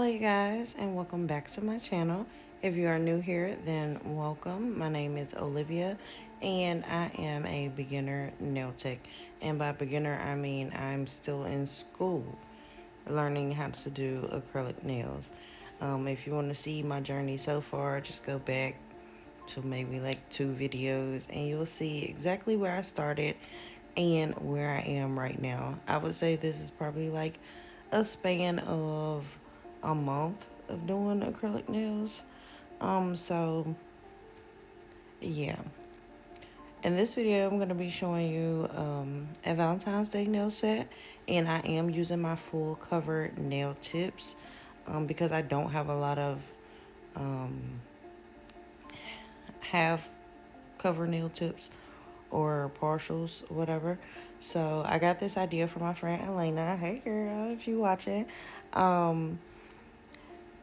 Hello you guys, and welcome back to my channel. If you are new here, then welcome. My name is Olivia and I am a beginner nail tech, and by beginner I mean I'm still in school learning how to do acrylic nails. If you want to see my journey so far, just go back to maybe like 2 videos and you'll see exactly where I started and where I am right now. I would say this is probably like a span of a month of doing acrylic nails. So yeah. In this video, I'm going to be showing you a Valentine's Day nail set, and I am using my full cover nail tips because I don't have a lot of um, half cover nail tips or partials, whatever. So I got this idea from my friend Elena. Hey girl, if you watching. Um,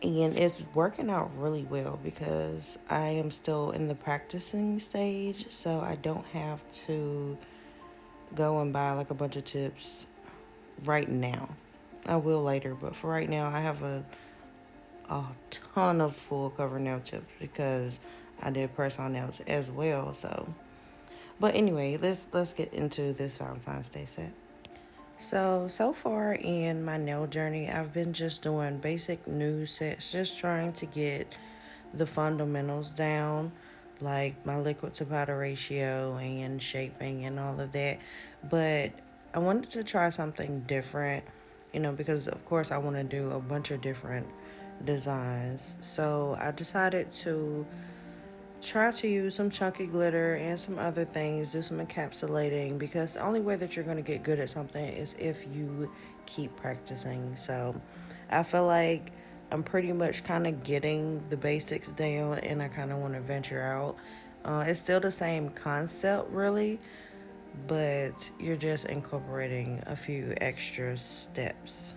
and it's working out really well because I am still in the practicing stage, so I don't have to go and buy like a bunch of tips right now. I will later, but for right now I have a ton of full cover nail tips because I did press on nails as well. So but anyway, let's get into this Valentine's Day set. So far in my nail journey, I've been just doing basic nude sets, just trying to get the fundamentals down, like my liquid to powder ratio and shaping and all of that. But I wanted to try something different, because of course I want to do a bunch of different designs. So I decided to try to use some chunky glitter and some other things, do some encapsulating, because the only way that you're going to get good at something is if you keep practicing. So I feel like I'm pretty much kind of getting the basics down and I kind of want to venture out. It's still the same concept, really, but you're just incorporating a few extra steps.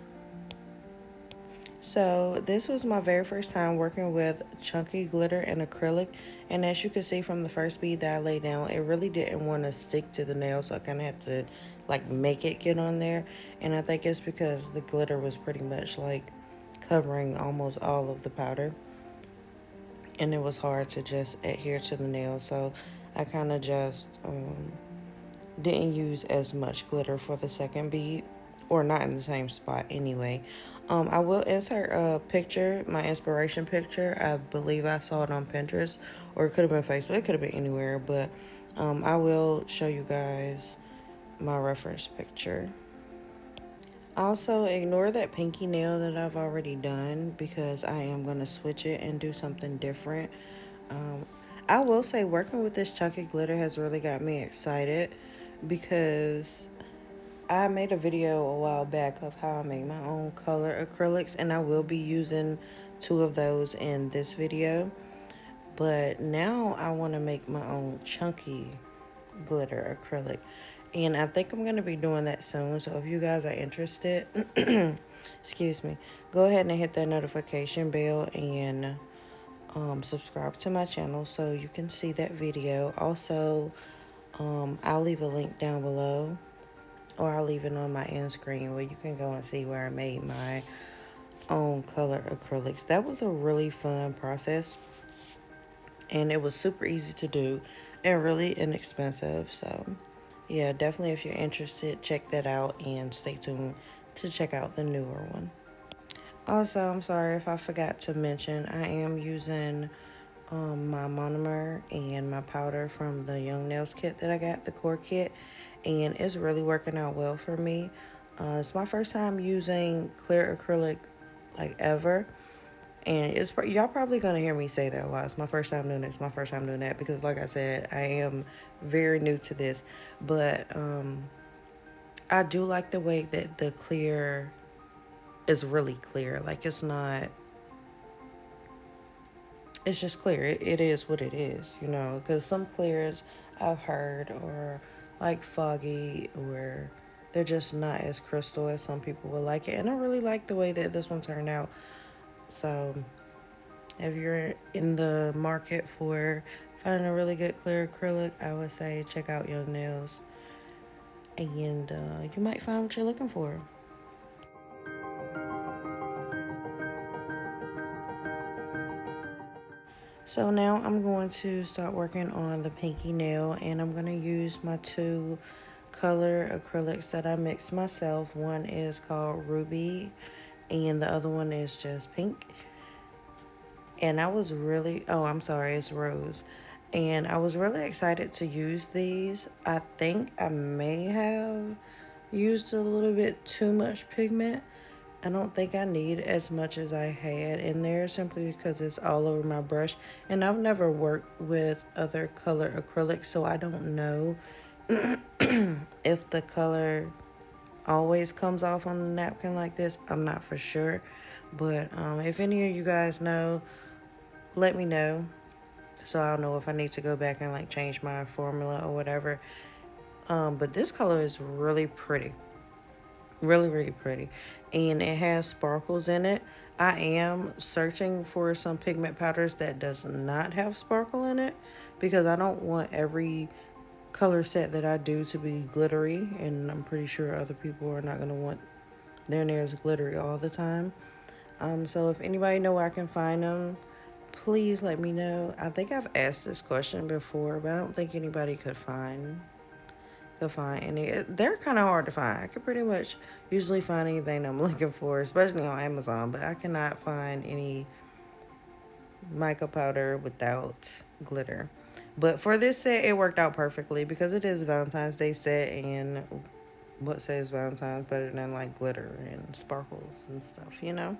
So this was my very first time working with chunky glitter and acrylic, and as you can see from the first bead that I laid down, it really didn't want to stick to the nail, so I kind of had to like make it get on there. And I think it's because the glitter was pretty much like covering almost all of the powder, and it was hard to just adhere to the nail, so I kind of just didn't use as much glitter for the second bead, or not in the same spot anyway. I will insert a picture, my inspiration picture. I believe I saw it on Pinterest, or it could have been Facebook, it could have been anywhere, but I will show you guys my reference picture. Also, ignore that pinky nail that I've already done because I am going to switch it and do something different. Um, I will say working with this chunky glitter has really got me excited because I made a video a while back of how I make my own color acrylics, and I will be using 2 of those in this video. But now I want to make my own chunky glitter acrylic, and I think I'm going to be doing that soon. So if you guys are interested, excuse me, go ahead and hit that notification bell and subscribe to my channel so you can see that video. Also, I'll leave a link down below, or I'll leave it on my end screen where you can go and see where I made my own color acrylics. That was a really fun process, and it was super easy to do and really inexpensive. So yeah, definitely if you're interested, check that out and stay tuned to check out the newer one. Also, I'm sorry if I forgot to mention, I am using my monomer and my powder from the Young Nails kit that I got, the core kit, and it's really working out well for me. It's my first time using clear acrylic like ever, and y'all probably gonna hear me say that a lot. It's my first time doing this, my first time doing that, because like I said, I am very new to this, but I do like the way that the clear is really clear. Like it's just clear. It is what it is, because some clears I've heard are like foggy, or they're just not as crystal as some people would like it. And I really like the way that this one turned out. So if you're in the market for finding a really good clear acrylic, I would say check out Young Nails, and you might find what you're looking for. So now I'm going to start working on the pinky nail, and I'm going to use my two color acrylics that I mixed myself. One is called Ruby and the other one is just pink. And I was really, oh, I'm sorry, it's Rose. And I was really excited to use these. I think I may have used a little bit too much pigment. I don't think I need as much as I had in there simply because it's all over my brush. And I've never worked with other color acrylics, so I don't know if the color always comes off on the napkin like this. I'm not for sure. But if any of you guys know, let me know so I'll know if I need to go back and like change my formula or whatever. But this color is really pretty. Really, really pretty. And it has sparkles in it. I am searching for some pigment powders that does not have sparkle in it because I don't want every color set that I do to be glittery, and I'm pretty sure other people are not going to want their nails glittery all the time. So if anybody know where I can find them, please let me know. I think I've asked this question before, but I don't think anybody could find any. They're kind of hard to find. I could pretty much usually find anything I'm looking for, especially on Amazon, but I cannot find any mica powder without glitter. But for this set, it worked out perfectly because it is Valentine's Day set, and what says Valentine's better than like glitter and sparkles and stuff, you know?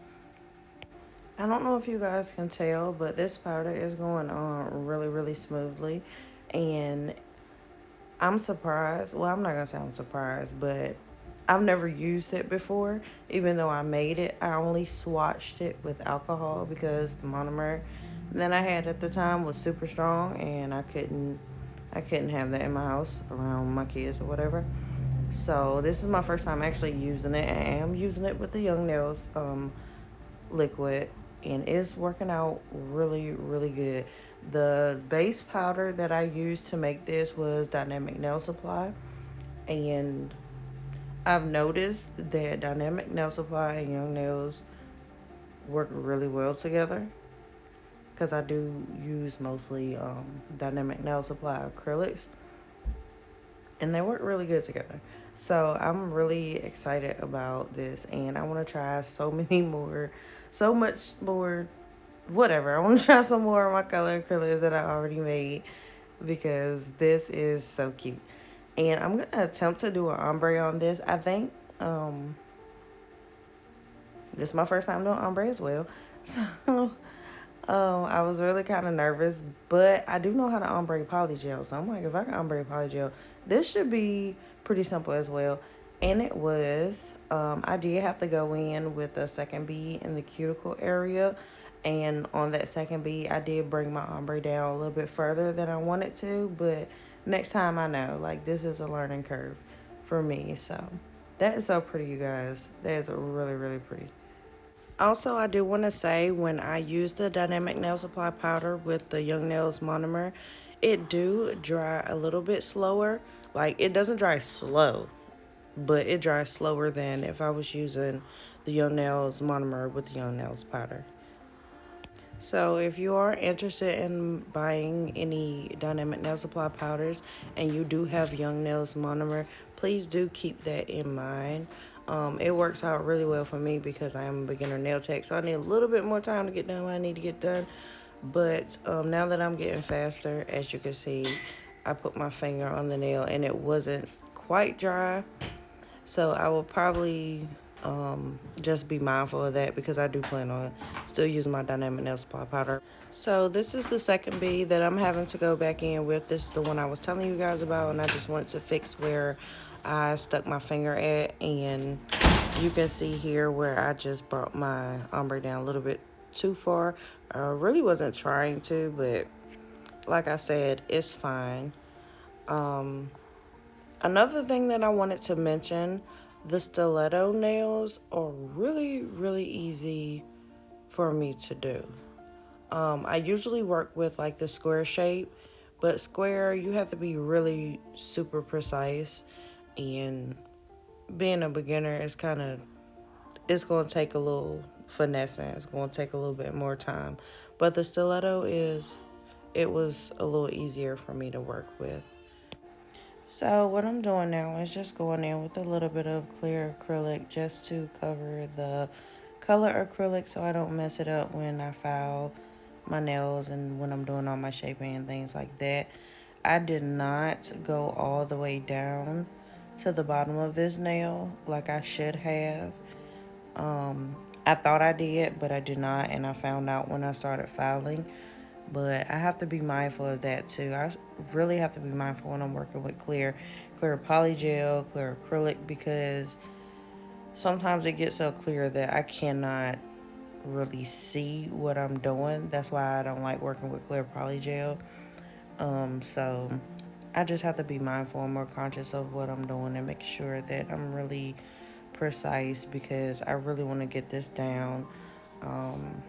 I don't know if you guys can tell, but this powder is going on really, really smoothly. And I'm surprised. Well, I'm not going to say I'm surprised, but I've never used it before. Even though I made it, I only swatched it with alcohol because the monomer that I had at the time was super strong, and I couldn't have that in my house around my kids or whatever. So this is my first time actually using it. I am using it with the Young Nails liquid, and it's working out really, really good. The base powder that I used to make this was Dynamic Nail Supply, and I've noticed that Dynamic Nail Supply and Young Nails work really well together because I do use mostly Dynamic Nail Supply acrylics, and they work really good together. So I'm really excited about this, and I want to try so much more, whatever. I want to try some more of my color acrylics that I already made because this is so cute. And I'm gonna attempt to do an ombre on this. I think this is my first time doing ombre as well, so I was really kind of nervous, but I do know how to ombre polygel. So I'm like, if I can ombre polygel, this should be pretty simple as well. And it was. I did have to go in with a second bead in the cuticle area. And on that second bead, I did bring my ombre down a little bit further than I wanted to. But next time I know, like, this is a learning curve for me. So that is so pretty, you guys. That is really, really pretty. Also, I do want to say when I use the Dynamic Nail Supply powder with the Young Nails monomer, it do dry a little bit slower. Like, it doesn't dry slow, but it dries slower than if I was using the Young Nails monomer with the Young Nails powder. So if you are interested in buying any Dynamic Nail Supply powders and you do have Young Nails monomer, please do keep that in mind. It works out really well for me because I am a beginner nail tech, so I need a little bit more time to get done what I need to get done. But now that I'm getting faster, as you can see, I put my finger on the nail and it wasn't quite dry. So I will probably just be mindful of that because I do plan on still using my Dynamic Nail Supply powder. So this is the second bead that I'm having to go back in with. This is the one I was telling you guys about, and I just wanted to fix where I stuck my finger at. And you can see here where I just brought my ombre down a little bit too far. I really wasn't trying to, but like I said, it's fine. Another thing that I wanted to mention, the stiletto nails are really, really easy for me to do. I usually work with like the square shape, but square, you have to be really super precise, and being a beginner is it's going to take a little finessing. It's going to take a little bit more time. But the stiletto it was a little easier for me to work with. So what I'm doing now is just going in with a little bit of clear acrylic just to cover the color acrylic so I don't mess it up when I file my nails and when I'm doing all my shaping and things like that. I did not go all the way down to the bottom of this nail like I should have. I thought I did, but I did not, and I found out when I started filing. But I have to be mindful of that too. I really have to be mindful when I'm working with clear polygel, clear acrylic, because sometimes it gets so clear that I cannot really see what I'm doing. That's why I don't like working with clear polygel. So I just have to be mindful and more conscious of what I'm doing and make sure that I'm really precise because I really want to get this down. Um,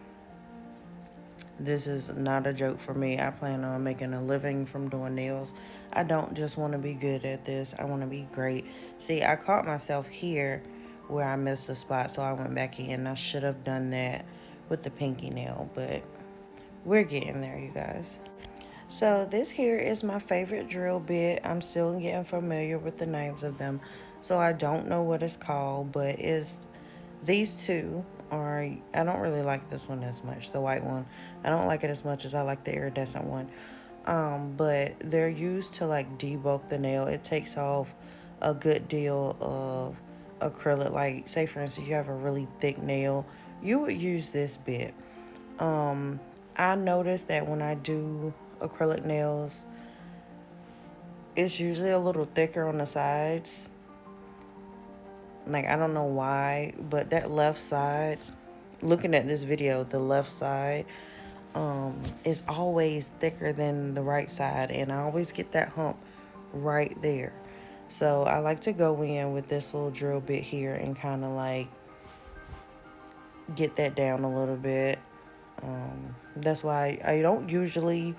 this is not a joke for me. I plan on making a living from doing nails. I don't just want to be good at this. I want to be great. See, I caught myself here where I missed a spot, so I went back in. I should have done that with the pinky nail, but we're getting there, you guys. So this here is my favorite drill bit. I'm still getting familiar with the names of them, so I don't know what it's called, but it's these two are, I don't really like this one as much, the white one. I don't like it as much as I like the iridescent one. But they're used to like debulk the nail. It takes off a good deal of acrylic. Like say for instance you have a really thick nail, you would use this bit. I noticed that when I do acrylic nails, it's usually a little thicker on the sides. Like, I don't know why, but that left side, looking at this video, the left side is always thicker than the right side, and I always get that hump right there. So I like to go in with this little drill bit here and kind of like get that down a little bit. That's why I don't usually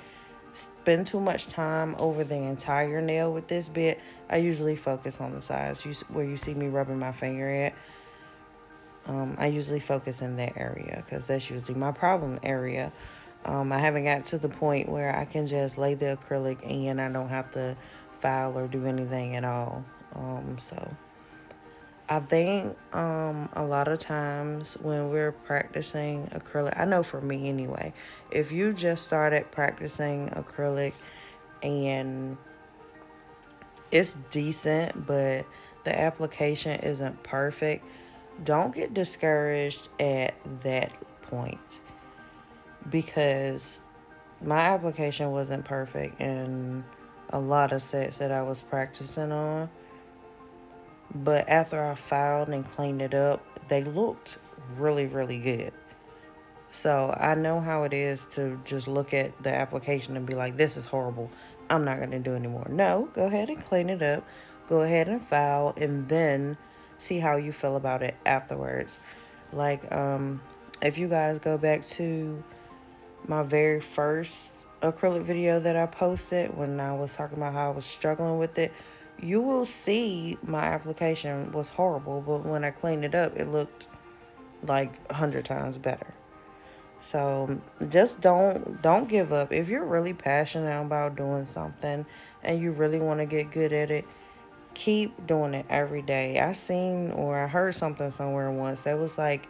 spend too much time over the entire nail with this bit. I usually focus on the sides where you see me rubbing my finger at. I usually focus in that area because that's usually my problem area. I haven't got to the point where I can just lay the acrylic in. I don't have to file or do anything at all. So I think a lot of times when we're practicing acrylic, I know for me anyway, if you just started practicing acrylic and it's decent, but the application isn't perfect, don't get discouraged at that point because my application wasn't perfect in a lot of sets that I was practicing on. But after I filed and cleaned it up, they looked really, really good. So I know how it is to just look at the application and be like, this is horrible. I'm not going to do anymore. No, go ahead and clean it up. Go ahead and file and then see how you feel about it afterwards. Like, if you guys go back to my very first acrylic video that I posted when I was talking about how I was struggling with it, you will see my application was horrible, but when I cleaned it up, it looked like 100 times better. So just don't give up. If you're really passionate about doing something and you really want to get good at it, keep doing it every day. I heard something somewhere once that was like,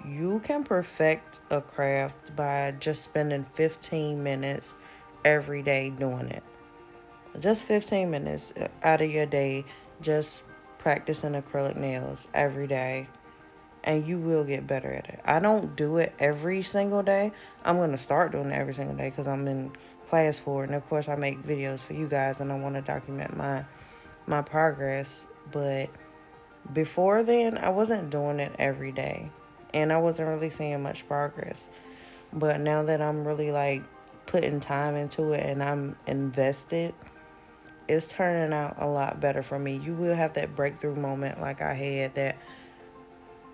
you can perfect a craft by just spending 15 minutes every day doing it. Just 15 minutes out of your day, just practicing acrylic nails every day, and you will get better at it. I don't do it every single day. I'm going to start doing it every single day because I'm in class for it. And of course, I make videos for you guys and I want to document my progress. But before then, I wasn't doing it every day and I wasn't really seeing much progress. But now that I'm really like putting time into it and I'm invested, it's turning out a lot better for me. You will have that breakthrough moment like I had, that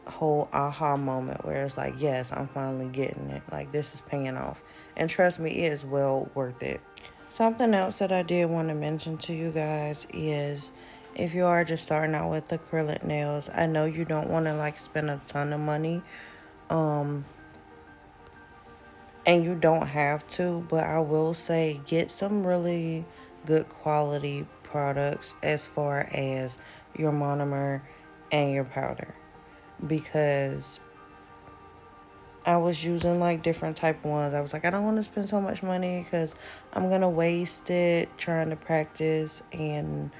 whole aha moment where it's like, yes, I'm finally getting it. Like, this is paying off. And trust me, it is well worth it. Something else that I did want to mention to you guys is if you are just starting out with acrylic nails, I know you don't want to like spend a ton of money. Um, And you don't have to, but I will say get some really good quality products as far as your monomer and your powder, because I was using like different type ones. I was like, I don't want to spend so much money because I'm gonna waste it trying to practice and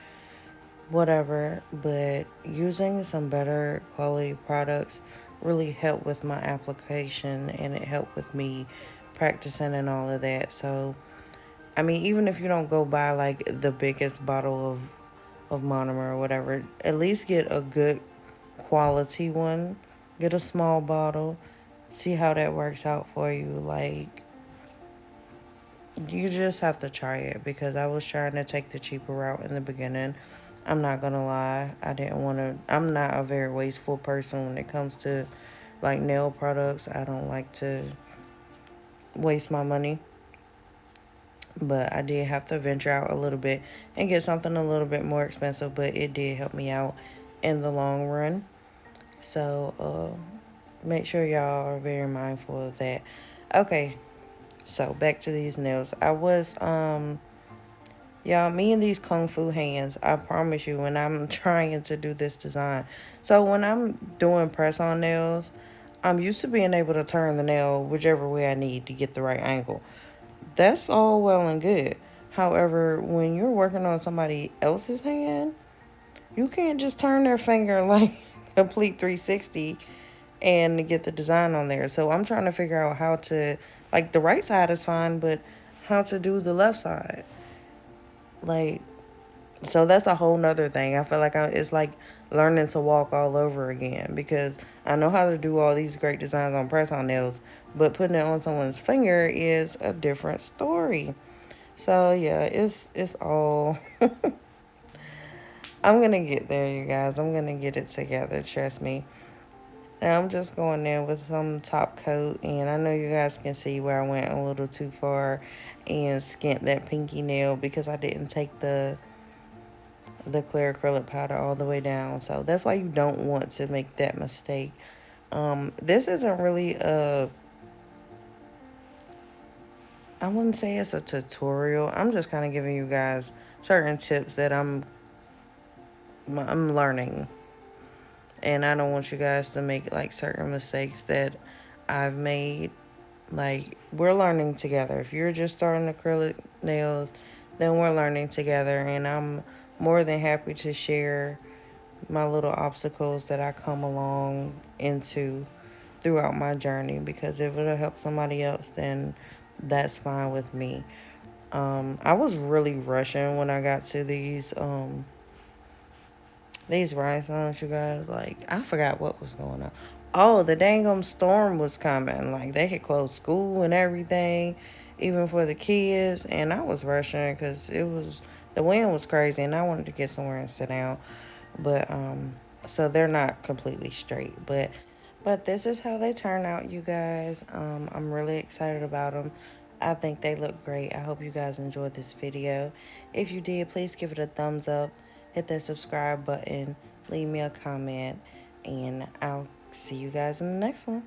whatever. But using some better quality products really helped with my application, and it helped with me practicing and all of that. So I mean, even if you don't go buy like the biggest bottle of monomer or whatever, at least get a good quality one. Get a small bottle. See how that works out for you. Like, you just have to try it, because I was trying to take the cheaper route in the beginning. I'm not gonna lie. I didn't want to. I'm not a very wasteful person when it comes to like nail products. I don't like to waste my money. But I did have to venture out a little bit and get something a little bit more expensive, but it did help me out in the long run. So make sure y'all are very mindful of that. Okay, so back to these nails. I was y'all, me and these kung fu hands, I promise you, when I'm trying to do this design. So when I'm doing press on nails, I'm used to being able to turn the nail whichever way I need to get the right angle. That's all well and good. However, when you're working on somebody else's hand, you can't just turn their finger like complete 360 and get the design on there. So I'm trying to figure out how to, like, the right side is fine, but how to do the left side. Like, so that's a whole nother thing. I feel like it's like learning to walk all over again, because I know how to do all these great designs on press on nails, but putting it on someone's finger is a different story. So yeah, it's all I'm gonna get there, you guys. I'm gonna get it together, trust me. Now I'm just going in with some top coat, and I know you guys can see where I went a little too far and skint that pinky nail because I didn't take the clear acrylic powder all the way down. So that's why you don't want to make that mistake. This isn't really I wouldn't say it's a tutorial. I'm just kind of giving you guys certain tips that I'm learning, and I don't want you guys to make like certain mistakes that I've made. Like, we're learning together. If you're just starting acrylic nails, then we're learning together, and I'm more than happy to share my little obstacles that I come along into throughout my journey, because if it'll help somebody else, then that's fine with me. I was really rushing when I got to these rhinestones, you guys. Like, I forgot what was going on. Oh, the dang storm was coming. Like, they had closed school and everything, even for the kids. And I was rushing because the wind was crazy, and I wanted to get somewhere and sit down. But, so they're not completely straight. But this is how they turn out, you guys. I'm really excited about them. I think they look great. I hope you guys enjoyed this video. If you did, please give it a thumbs up. Hit that subscribe button. Leave me a comment. And I'll see you guys in the next one.